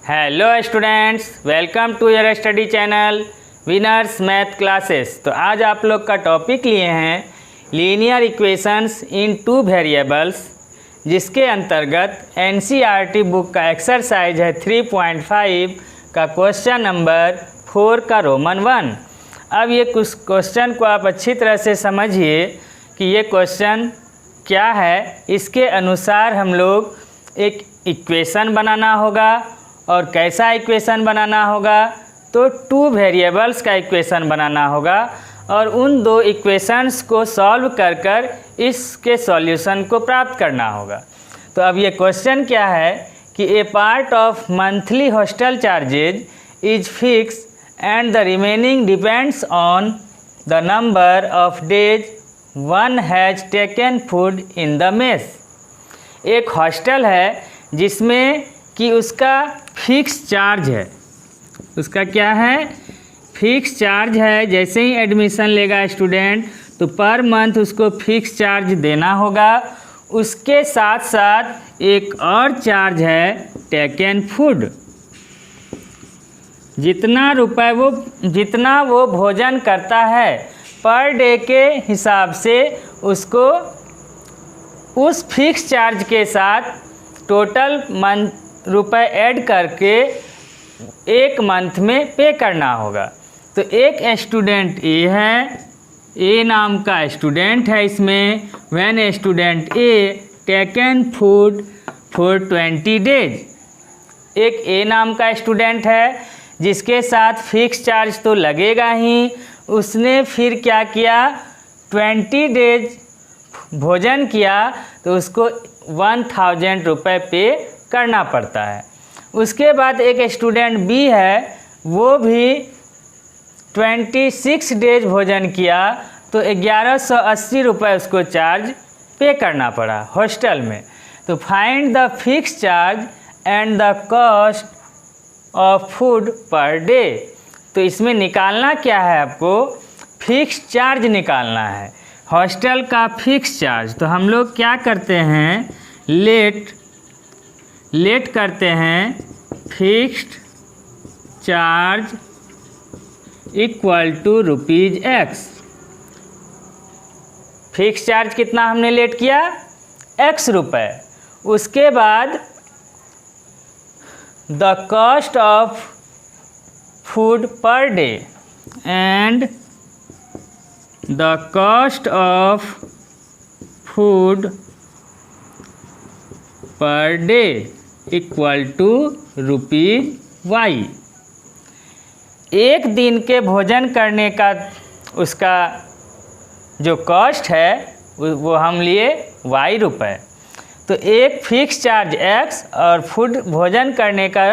Hello students, welcome to your study channel winners math classes. तो आज आप लोग का टॉपिक लिए हैं linear equations in two variables, जिसके अंतर्गत एनसीईआरटी बुक का एक्सरसाइज है 3.5 का क्वेश्चन नंबर 4 का रोमन 1। अब ये कुछ क्वेश्चन को आप अच्छी तरह से समझिए कि ये क्वेश्चन क्या है। इसके अनुसार हम लोग एक इक्वेशन बनाना होगा, और कैसा इक्वेशन बनाना होगा तो टू वेरिएबल्स का इक्वेशन बनाना होगा, और उन दो इक्वेशंस को सॉल्व कर कर इसके सॉल्यूशन को प्राप्त करना होगा। तो अब ये क्वेश्चन क्या है कि a part of monthly hostel charges is fix and the remaining depends on the number of days one has taken food in the mess. एक हॉस्टल है जिसमें कि उसका फिक्स चार्ज है। उसका क्या है? फिक्स चार्ज है। जैसे ही एडमिशन लेगा स्टूडेंट तो पर मंथ उसको फिक्स चार्ज देना होगा। उसके साथ साथ एक और चार्ज है टेकन फूड। जितना वो भोजन करता है पर डे के हिसाब से उसको उस फिक्स चार्ज के साथ टोटल रुपए ऐड करके एक मंथ में पे करना होगा। तो एक स्टूडेंट ए है, ए नाम का स्टूडेंट है इसमें। When a student a taken food for 20 days. एक ए नाम का स्टूडेंट है जिसके साथ फिक्स चार्ज तो लगेगा ही। उसने फिर क्या किया, 20 डेज भोजन किया तो उसको 1000 रुपये पे करना पड़ता है। उसके बाद एक स्टूडेंट बी है, वो भी 26 डेज भोजन किया तो 1180 रुपये उसको चार्ज पे करना पड़ा हॉस्टल में। तो find the fix charge and the cost of food per day. तो इसमें निकालना क्या है, आपको फिक्स चार्ज निकालना है, हॉस्टल का फिक्स चार्ज। तो हम लोग क्या करते हैं, लेट करते हैं fixed charge equal to ₹x। Fix charge कितना हमने लेट किया, x रुपये। उसके बाद the cost of food per day and the cost of food per day equal to ₹y। एक दिन के भोजन करने का उसका जो कॉस्ट है वो हम लिए y रुपये। तो एक फिक्स चार्ज x और फूड भोजन करने का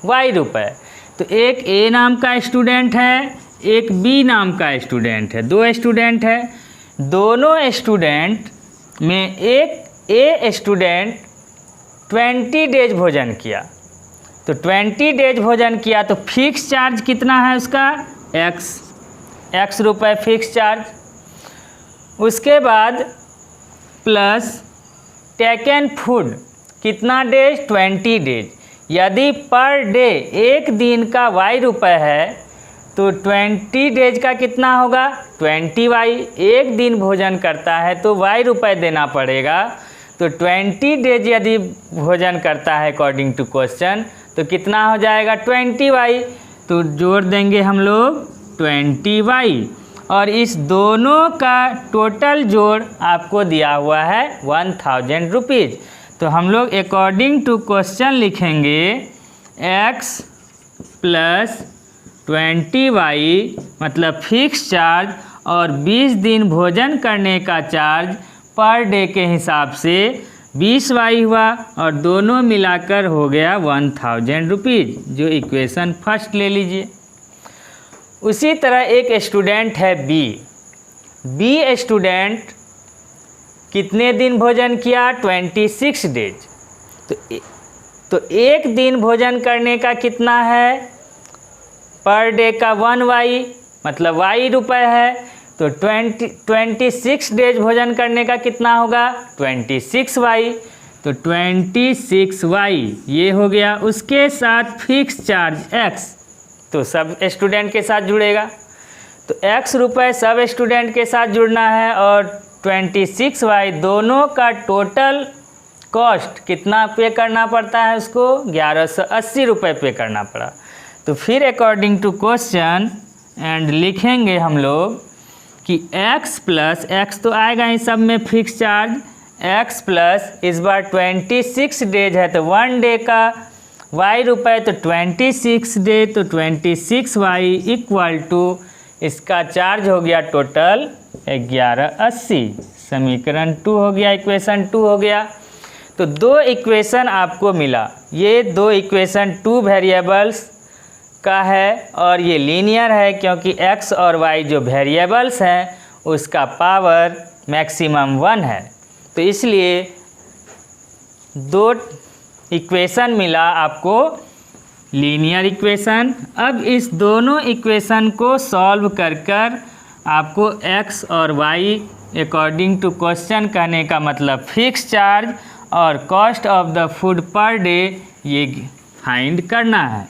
y रुपये। तो एक a नाम का स्टूडेंट है, एक b नाम का स्टूडेंट है, दो स्टूडेंट है। दोनों स्टूडेंट में एक a स्टूडेंट 20 डेज भोजन किया। तो 20 डेज भोजन किया तो फिक्स चार्ज कितना है उसका, x रुपये फिक्स चार्ज। उसके बाद प्लस टेकन फूड कितना डेज, 20 डेज। यदि पर डे एक दिन का y रुपये है तो 20 डेज का कितना होगा, 20y। एक दिन भोजन करता है तो y रुपये देना पड़ेगा। तो 20 डेज यदि भोजन करता है अकॉर्डिंग टू क्वेश्चन तो कितना हो जाएगा, 20y। तो जोड़ देंगे हम लोग 20y, और इस दोनों का टोटल जोड़ आपको दिया हुआ है 1000 रुपीज़। तो हम लोग अकॉर्डिंग टू क्वेश्चन लिखेंगे x प्लस 20y मतलब फिक्स चार्ज, और 20 दिन भोजन करने का चार्ज पर डे के हिसाब से 20y हुआ, और दोनों मिलाकर हो गया 1000 रुपीज़, जो इक्वेशन फर्स्ट ले लीजिए। उसी तरह एक स्टूडेंट है बी स्टूडेंट कितने दिन भोजन किया, 26 डेज। तो एक दिन भोजन करने का कितना है, पर डे का 1y मतलब y रुपये है। तो 26 डेज भोजन करने का कितना होगा, 26y। तो 26y ये हो गया, उसके साथ फिक्स चार्ज x, तो सब स्टूडेंट के साथ जुड़ेगा, तो x रुपये सब स्टूडेंट के साथ जुड़ना है, और 26y दोनों का टोटल कॉस्ट कितना पे करना पड़ता है उसको, 1180 रुपये पे करना पड़ा। तो फिर अकॉर्डिंग टू क्वेश्चन एंड लिखेंगे हम लोग कि x प्लस x तो आएगा ही सब में फिक्स चार्ज, x प्लस इस बार 26 डेज है तो 1 डे का y रुपये, तो 26 डे तो 26y इक्वल टू इसका चार्ज हो गया टोटल 1180। समीकरण 2 हो गया, इक्वेशन 2 हो गया। तो दो इक्वेशन आपको मिला, ये दो इक्वेशन 2 वेरिएबल्स का है और ये लीनियर है क्योंकि x और y जो वेरिएबल्स हैं उसका पावर मैक्सिमम 1 है, तो इसलिए दो इक्वेशन मिला आपको लीनियर इक्वेशन। अब इस दोनों इक्वेशन को सॉल्व कर कर आपको x और y अकॉर्डिंग टू क्वेश्चन कहने का मतलब फिक्स चार्ज और cost of the food per day ये फाइंड करना है।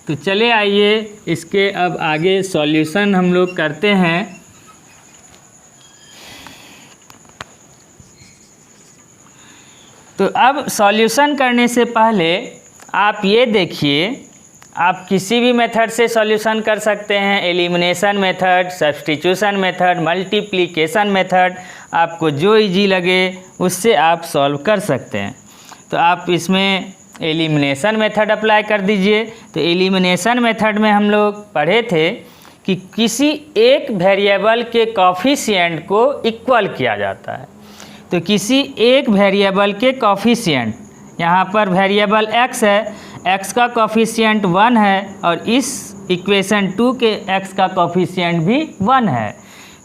तो चले आइए इसके अब आगे सॉल्यूशन हम लोग करते हैं। तो अब सॉल्यूशन करने से पहले आप ये देखिए, आप किसी भी मेथड से सॉल्यूशन कर सकते हैं, elimination method, substitution method, multiplication method, आपको जो इजी लगे उससे आप सॉल्व कर सकते हैं। तो आप इसमें एलिमिनेशन मेथड अप्लाई कर दीजिए। तो एलिमिनेशन मेथड में हम लोग पढ़े थे कि किसी एक वेरिएबल के कॉफिशिएंट को इक्वल किया जाता है। तो किसी एक वेरिएबल के कॉफिशिएंट, यहाँ पर वेरिएबल x है, x का कॉफिशिएंट 1 है और इस इक्वेशन 2 के x का कॉफिशिएंट भी 1 है।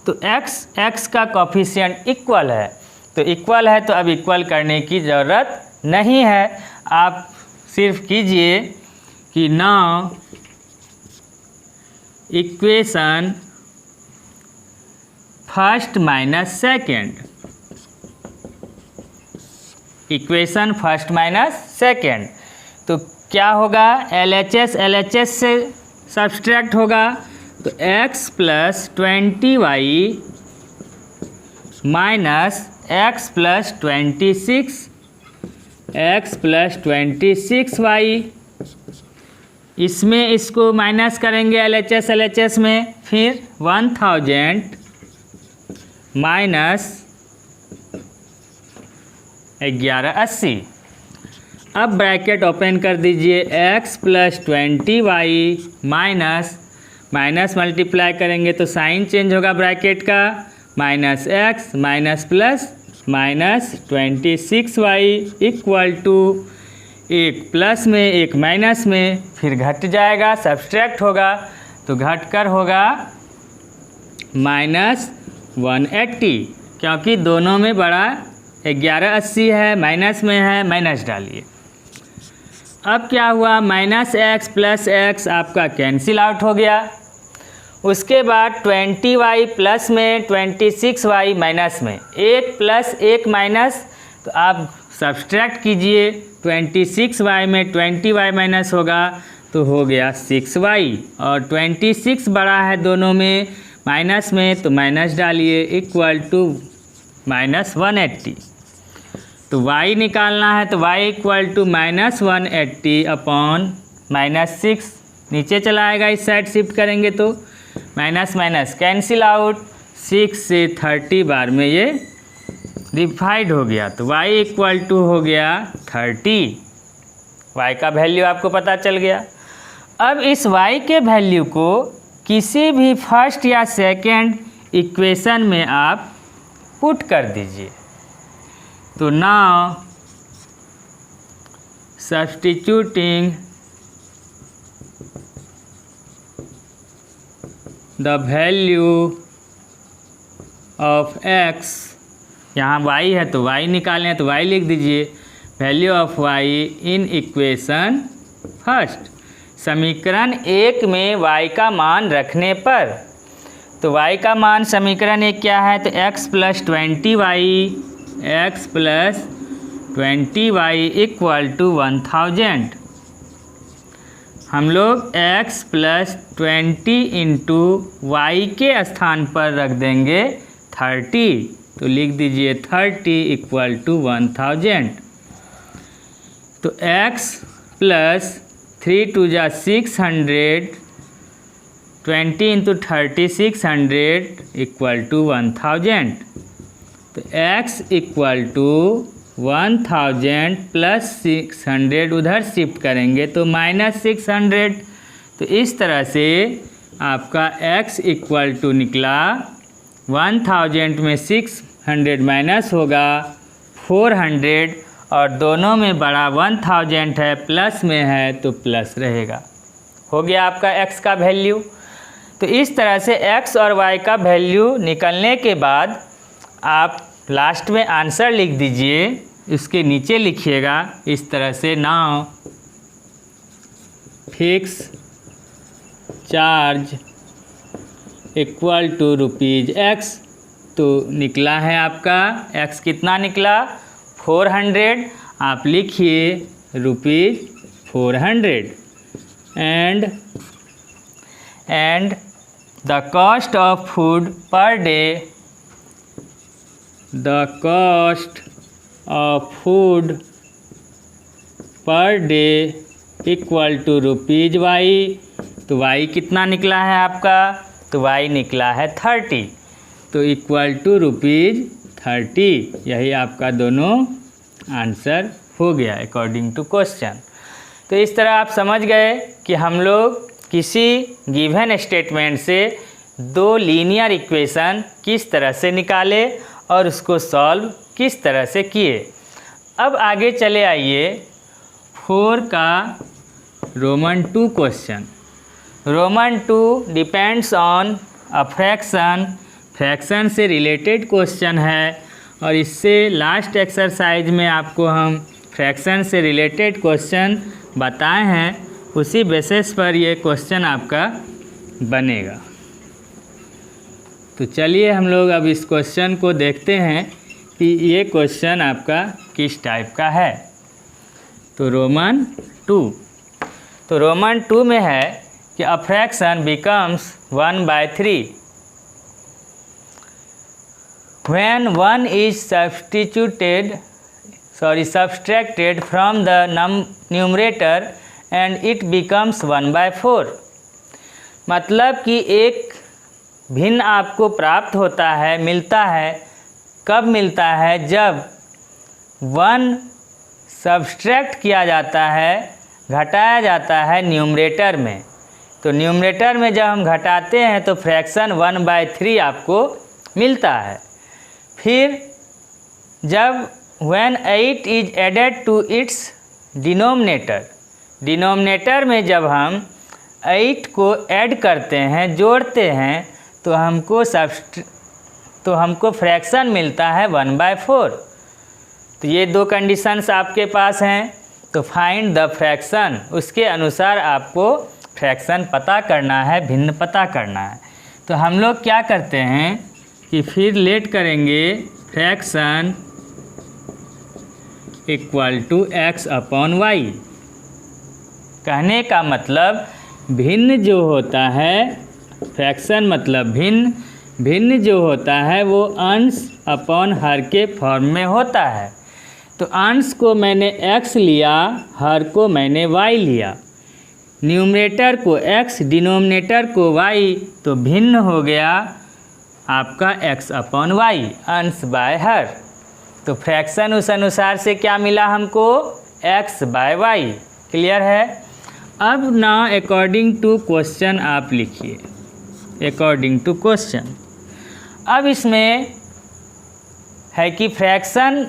तो x का कॉफिशिएंट इक्वल है, तो इक्वल है तो अब इक्वल करने की ज़रूरत नहीं है। आप सिर्फ कीजिए कि now equation first minus second, equation first minus second, तो क्या होगा, LHS से सब्सट्रैक्ट होगा, तो x plus 20y minus x plus 26y, इसमें इसको माइनस करेंगे LHS में, फिर 1000 माइनस 1180। अब ब्रैकेट ओपन कर दीजिए, x plus 20y minus multiply करेंगे तो साइन चेंज होगा ब्रैकेट का, minus x minus plus minus 26y equal to एक प्लस में एक माइनस में, फिर घट जाएगा, सब्सट्रैक्ट होगा तो घट कर होगा माइनस 180, क्योंकि दोनों में बड़ा 1180 है, माइनस में है, माइनस डालिए। अब क्या हुआ, माइनस x प्लस x आपका कैंसिल आउट हो गया। उसके बाद 20y प्लस में 26y माइनस में, एक प्लस एक माइनस, तो आप सब्सट्रैक्ट कीजिए, 26y में 20y माइनस होगा तो हो गया 6y, और 26 बड़ा है दोनों में माइनस में, तो माइनस डालिए इक्वल टू माइनस 180। तो y निकालना है तो y equal to minus 180 upon minus 6, नीचे चला आएगा, इस साइड शिफ्ट करेंगे तो माइनस माइनस कैंसिल आउट, 6 से 30 बार में ये डिवाइड हो गया, तो y इक्वल टू हो गया 30। y का वैल्यू आपको पता चल गया। अब इस y के वैल्यू को किसी भी फर्स्ट या सेकंड इक्वेशन में आप पुट कर दीजिए। तो now substituting the value of x, यहाँ y है तो y निकालें तो y लिख दीजिए, value of y in equation first, समीकरण 1 में y का मान रखने पर, तो y का मान समीकरण 1 क्या है, तो x plus 20y, x plus 20y equal to 1000। हम लोग x प्लस 20 इंटू वाई के स्थान पर रख देंगे 30, तो लिख दीजिए 30 इक्वल टू 1000। तो x प्लस 3 टू जा 600, 20 इंटू 30 600 इक्वल टू 1000। तो x इक्वल टू 1000 प्लस 600 उधर शिफ्ट करेंगे तो -600। तो इस तरह से आपका x इक्वल टू निकला 1000 में 600 माइनस होगा 400, और दोनों में बड़ा 1000 है, प्लस में है तो प्लस रहेगा। हो गया आपका x का वैल्यू। तो इस तरह से x और y का वैल्यू निकलने के बाद आप लास्ट में आंसर लिख दीजिए। इसके नीचे लिखिएगा इस तरह से, now fix charge equal to ₹x। तो निकला है आपका x कितना निकला 400। आप लिखिए ₹400। And the cost of food per day, the cost of food per day equal to ₹y। तो y कितना निकला है आपका, तो y निकला है 30, तो इक्वल टू ₹30। यही आपका दोनों आंसर हो गया अकॉर्डिंग टू क्वेश्चन। तो इस तरह आप समझ गए कि हम लोग किसी गिवन स्टेटमेंट से दो लीनियर इक्वेशन किस तरह से निकाले और उसको सॉल्व किस तरह से किए। अब आगे चले आइए 4 का Roman 2 question. Roman 2 depends on a fraction, fraction से रिलेटेड क्वेश्चन है, और इससे लास्ट एक्सरसाइज में आपको हम फ्रैक्शन से रिलेटेड क्वेश्चन बताए हैं, उसी बेसिस पर ये क्वेश्चन आपका बनेगा। तो चलिए हम लोग अब इस क्वेश्चन को देखते हैं कि ये क्वेश्चन आपका किस टाइप का है। तो रोमन 2, तो रोमन 2 में है कि a fraction becomes 1/3 when 1 is subtracted from the numerator and it becomes 1/4। मतलब कि एक भिन्न आपको प्राप्त होता है, मिलता है। कब मिलता है, जब 1 सब्सट्रैक्ट किया जाता है, घटाया जाता है न्यूमरेटर में। तो न्यूमरेटर में जब हम घटाते हैं तो फ्रैक्शन 1/3 आपको मिलता है। फिर जब when 8 is added to its denominator, denominator में जब हम 8 को ऐड करते हैं, जोड़ते हैं, तो हमको फ्रैक्शन मिलता है 1/4। तो ये दो कंडीशंस आपके पास हैं। तो फाइंड द फ्रैक्शन, उसके अनुसार आपको फ्रैक्शन पता करना है, भिन्न पता करना है। तो हम लोग क्या करते हैं कि फिर लेट करेंगे फ्रैक्शन इक्वल टू x/y। कहने का मतलब भिन्न जो होता है, फ्रैक्शन मतलब भिन्न, भिन्न जो होता है वो अंश अपॉन हर के फॉर्म में होता है। तो अंश को मैंने x लिया, हर को मैंने y लिया, न्यूमरेटर को x, डिनोमिनेटर को y, तो भिन्न हो गया आपका x/y, अंश बाय हर। तो फ्रैक्शन उस अनुसार से क्या मिला हमको, x/y। क्लियर है। अब ना अकॉर्डिंग टू क्वेश्चन आप लिखिए, अकॉर्डिंग टू क्वेश्चन। अब इसमें है कि फ्रैक्शन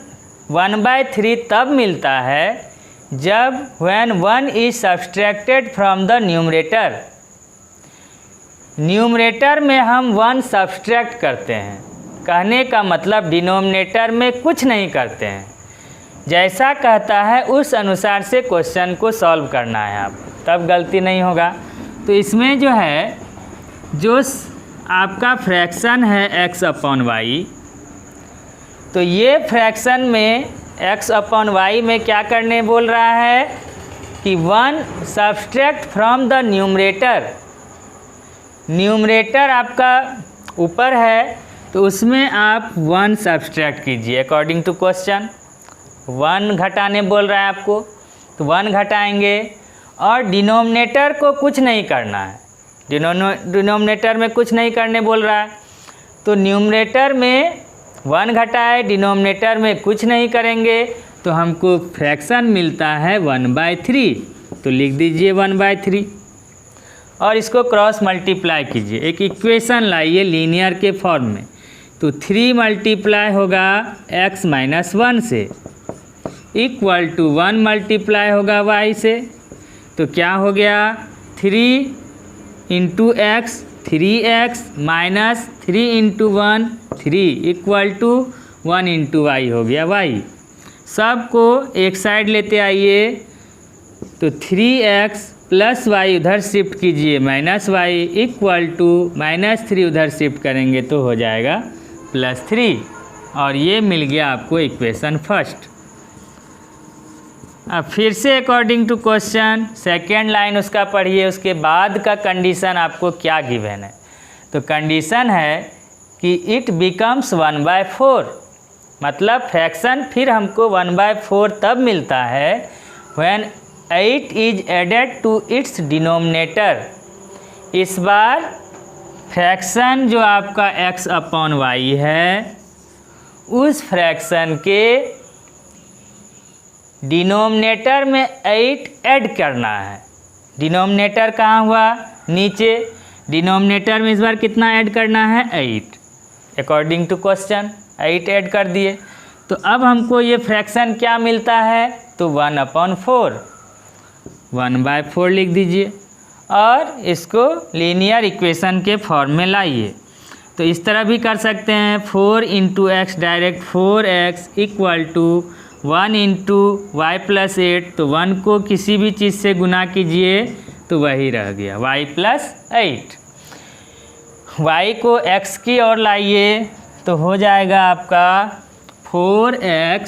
1/3 तब मिलता है जब when 1 is subtracted from the numerator, numerator में हम 1 सब्सट्रैक्ट करते हैं। कहने का मतलब डिनोमिनेटर में कुछ नहीं करते हैं, जैसा कहता है उस अनुसार से क्वेश्चन को सॉल्व करना है आप, तब गलती नहीं होगा। तो इसमें जो है, जो आपका फ्रैक्शन है x/y, तो ये फ्रैक्शन में एक्स अपॉन वाई में क्या करने बोल रहा है कि 1 subtract from the numerator. Numerator आपका ऊपर है तो उसमें आप 1 सब्सट्रैक्ट कीजिए अकॉर्डिंग टू क्वेश्चन। 1 घटाने बोल रहा है आपको, तो 1 घटाएंगे और डिनोमिनेटर को कुछ नहीं करना है। डिनोमिनेटर में कुछ नहीं करने बोल रहा है, तो न्यूमरेटर में 1 घटाए, डिनोमिनेटर में कुछ नहीं करेंगे तो हमको फ्रैक्शन मिलता है 1/3। तो लिख दीजिए 1/3 और इसको क्रॉस मल्टीप्लाई कीजिए, एक इक्वेशन लाइए लीनियर के फॉर्म में। तो 3 मल्टीप्लाई होगा x - 1 से इक्वल टू 1 मल्टीप्लाई होगा y से। तो क्या हो गया 3 × x 3x minus 3 × 1 3 equal to 1 × y हो गया y। सबको एक साइड लेते आइए, तो 3x प्लस y उधर शिफ्ट कीजिए -y इक्वल टू -3 उधर शिफ्ट करेंगे तो हो जाएगा +3 और ये मिल गया आपको इक्वेशन फर्स्ट। अब फिर से according to question second line उसका पढ़िए, उसके बाद का कंडीशन आपको क्या गिवन है। तो कंडीशन है कि इट बिकम्स 1/4, मतलब फ्रैक्शन फिर हमको 1/4 तब मिलता है when 8 is added to its denominator. इस बार फ्रैक्शन जो आपका x अपॉन वाई है उस फ्रैक्शन के डिनोमिनेटर में 8 ऐड करना है। डिनोमिनेटर कहाँ हुआ नीचे, डिनोमिनेटर में इस बार कितना ऐड करना है 8, अकॉर्डिंग टू क्वेश्चन 8 ऐड कर दिए। तो अब हमको ये फ्रैक्शन क्या मिलता है, तो 1/4 1/4 लिख दीजिए और इसको लीनियर इक्वेशन के फॉर्म में लाइए। तो इस तरह भी कर सकते हैं, 4 × x direct 4x equal to 1 × y + 8। तो 1 को किसी भी चीज़ से गुना कीजिए तो वही रह गया y + 8। y को x की ओर लाइए तो हो जाएगा आपका 4x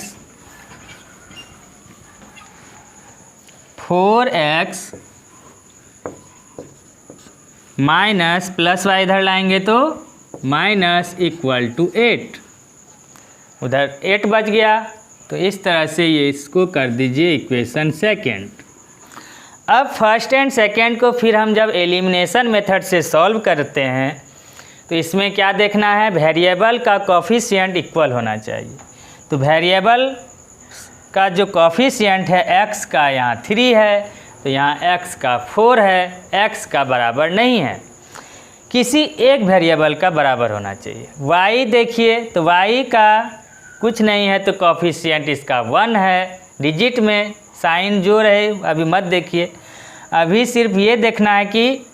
माइनस प्लस y इधर लाएंगे तो माइनस इक्वल टू 8, उधर 8 बच गया। तो इस तरह से ये इसको कर दीजिए इक्वेशन सेकेंड। अब फर्स्ट एंड सेकेंड को फिर हम जब एलिमिनेशन मेथड से सॉल्व करते हैं तो इसमें क्या देखना है, वेरिएबल का कोफिशिएंट इक्वल होना चाहिए। तो वेरिएबल का जो कोफिशिएंट है x का यहाँ 3 है, तो यहाँ x का 4 है, x का बराबर नहीं है, किसी एक वेरिएबल का बराबर होना चाहिए। y देखिए तो y का कुछ नहीं है तो कोफिशिएंट इसका 1 है, डिजिट में साइन जो रहे अभी मत देखिए, अभी सिर्फ ये देखना है कि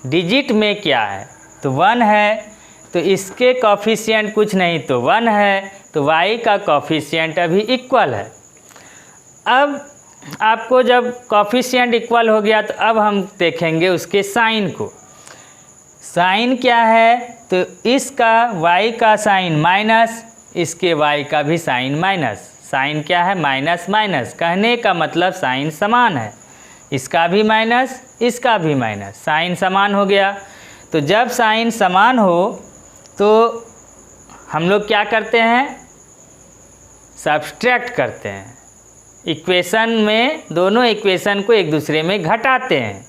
डिजिट में क्या है। तो 1 है तो इसके कोफिशिएंट कुछ नहीं तो 1 है, तो y का कोफिशिएंट अभी इक्वल है। अब आपको जब कोफिशिएंट इक्वल हो गया तो अब हम देखेंगे उसके साइन को। साइन क्या है, तो इसका y का साइन माइनस, इसके y का भी साइन माइनस। साइन क्या है, माइनस माइनस, कहने का मतलब साइन समान है, इसका भी माइनस इसका भी माइनस, साइन समान हो गया। तो जब साइन समान हो तो हम लोग क्या करते हैं, सब्सट्रैक्ट करते हैं, इक्वेशन में दोनों इक्वेशन को एक दूसरे में घटाते हैं।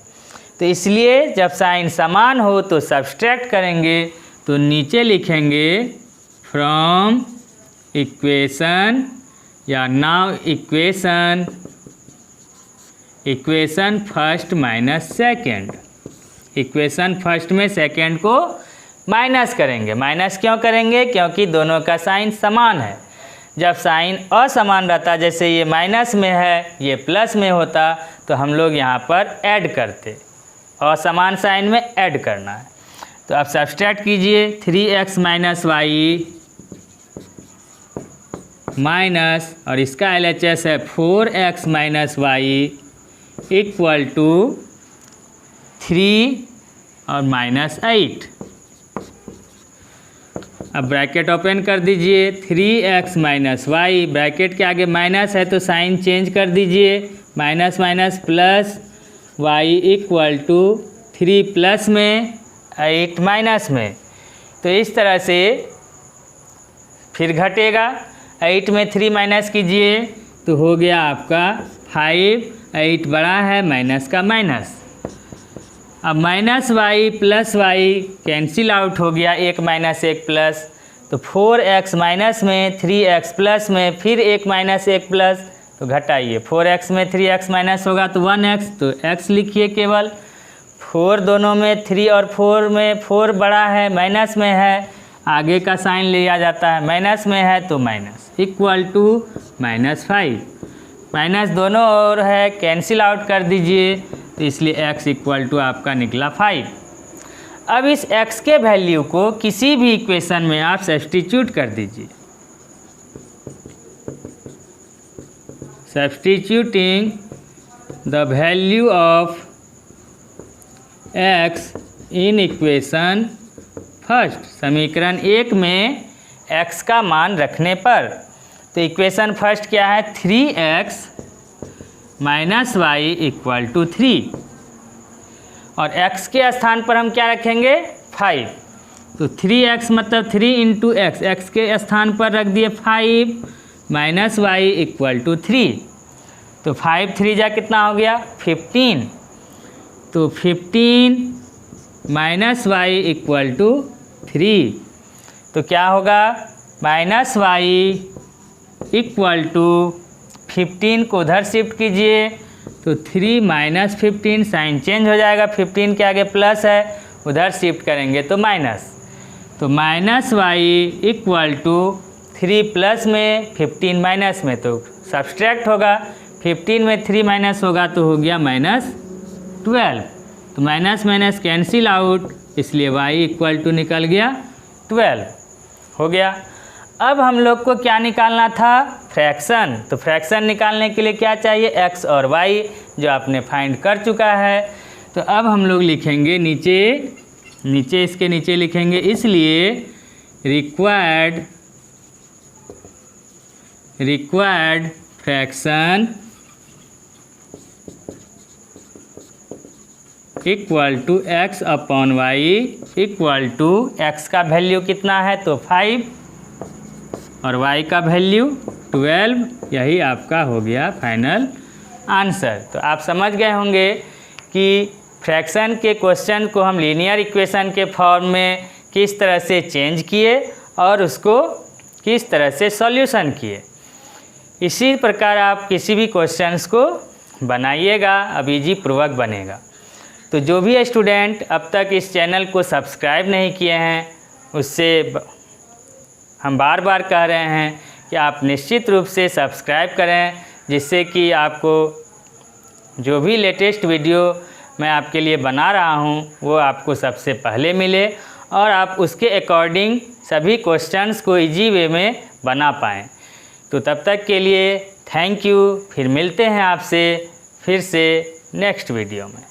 तो इसलिए जब साइन समान हो तो सब्सट्रैक्ट करेंगे, तो नीचे लिखेंगे फ्रॉम इक्वेशन या now equation first minus second. Equation first में सेकेंड को माइनस करेंगे। माइनस क्यों करेंगे, क्योंकि दोनों का साइन समान है। जब साइन असमान रहता, जैसे ये माइनस में है ये प्लस में होता, तो हम लोग यहाँ पर ऐड करते, असमान साइन में ऐड करना है। तो आप सब्सट्रैक्ट कीजिए, 3x माइनस वाई माइनस और इसका LHS है 4x minus y equal to 3 और -8। अब ब्रैकेट ओपन कर दीजिए, 3x माइनस वाई, ब्रैकेट के आगे माइनस है तो साइन चेंज कर दीजिए, minus minus plus y equal to 3 plus में 8 माइनस में। तो इस तरह से फिर घटेगा, 8 में 3 माइनस कीजिए तो हो गया आपका 5, 8 बड़ा है माइनस का माइनस। अब minus y plus y cancel out हो गया, 1 माइनस 1 प्लस, तो 4x माइनस में 3x प्लस में फिर 1 माइनस 1 प्लस, तो घटाइए, 4x में 3x माइनस होगा तो 1x, तो x लिखिए केवल। 4 दोनों में 3 और 4 में 4 बड़ा है माइनस में है, आगे का साइन लिया जाता है, माइनस में है तो माइनस इक्वल टू -5, माइनस दोनों ओर है कैंसिल आउट कर दीजिए, तो इसलिए x इक्वल टू आपका निकला 5। अब इस x के वैल्यू को किसी भी इक्वेशन में आप सब्स्टिट्यूट कर दीजिए। Substituting the value of x in equation first, समीकरण 1 में x का मान रखने पर, तो इक्वेशन फर्स्ट क्या है, 3x minus y equal to 3, और x के स्थान पर हम क्या रखेंगे, 5, तो 3x मतलब 3 इंटू एक्स, x के स्थान पर रख दिए 5 माइनस वाई इक्वल टू 3, तो 5 3 जा कितना हो गया 15, तो 15 माइनस वाई इक्वल टू 3, तो क्या होगा माइनस वाई इक्वल टू 15 को उधर शिफ्ट कीजिए, तो 3 माइनस 15 साइन चेंज हो जाएगा, 15 के आगे प्लस है उधर शिफ्ट करेंगे तो माइनस, तो minus y equal to 3 plus में 15 माइनस में, तो सब्सट्रैक्ट होगा, 15 में 3 माइनस होगा तो हो गया -12, तो माइनस माइनस कैंसिल आउट, इसलिए y इक्वल टू निकल गया 12 हो गया। अब हम लोग को क्या निकालना था, फ्रैक्शन, तो फ्रैक्शन निकालने के लिए क्या चाहिए, x और y, जो आपने फाइंड कर चुका है। तो अब हम लोग लिखेंगे नीचे इसके नीचे लिखेंगे, इसलिए required fraction equal to x upon y equal to x का वैल्यू कितना है तो 5 और y का वैल्यू 12, यही आपका हो गया फाइनल आंसर। तो आप समझ गए होंगे कि फ्रैक्शन के क्वेश्चन को हम लीनियर इक्वेशन के फॉर्म में किस तरह से चेंज किए और उसको किस तरह से सॉल्यूशन किए। इसी प्रकार आप किसी भी क्वेश्चंस को बनाइएगा, अब इजी पूर्वक बनेगा। तो जो भी स्टूडेंट अब तक इस चैनल को सब्सक्राइब नहीं किए हैं, उससे हम बार बार कह रहे हैं कि आप निश्चित रूप से सब्सक्राइब करें, जिससे कि आपको जो भी लेटेस्ट वीडियो मैं आपके लिए बना रहा हूं वो आपको सबसे पहले मिले और आप उसके अकॉर्डिंग सभी क्वेश्चंस को इजी वे में बना पाएँ। तो तब तक के लिए थैंक यू, फिर मिलते हैं आपसे फिर से नेक्स्ट वीडियो में।